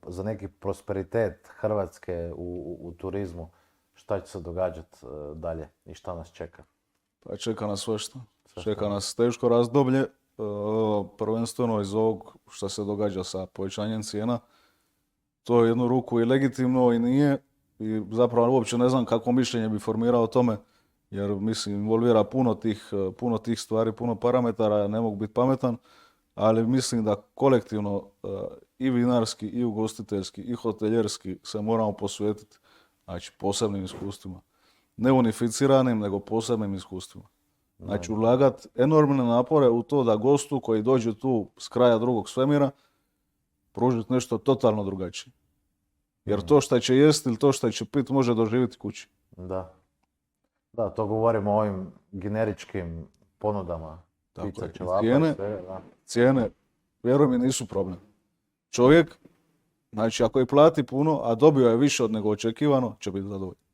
za neki prosperitet Hrvatske u turizmu, šta će se događati dalje i šta nas čeka? Pa čeka nas sve što. Čeka nas teško razdoblje, prvenstveno iz ovog što se događa sa povećanjem cijena. To je jednu ruku i legitimno i nije. I zapravo uopće ne znam kakvo mišljenje bi formirao o tome, jer mislim involvira puno tih stvari, puno parametara, ja ne mogu biti pametan, ali mislim da kolektivno i vinarski, i ugostiteljski, i hoteljerski se moramo posvetiti, znači posebnim iskustvima. Ne unificiranim, nego posebnim iskustvima. Znači ulagati enormne napore u to da gostu koji dođe tu s kraja drugog svemira pružiti nešto totalno drugačije. Jer to što će jesti ili to što će piti može doživjeti kući. Da. Da, to govorimo o ovim generičkim ponudama. Tako Pizza, je. ćevapa, sve, da. Cijene, vjeruj mi, nisu problem. Čovjek, znači ako i plati puno, a dobio je više od nego očekivano, će biti zadovoljan.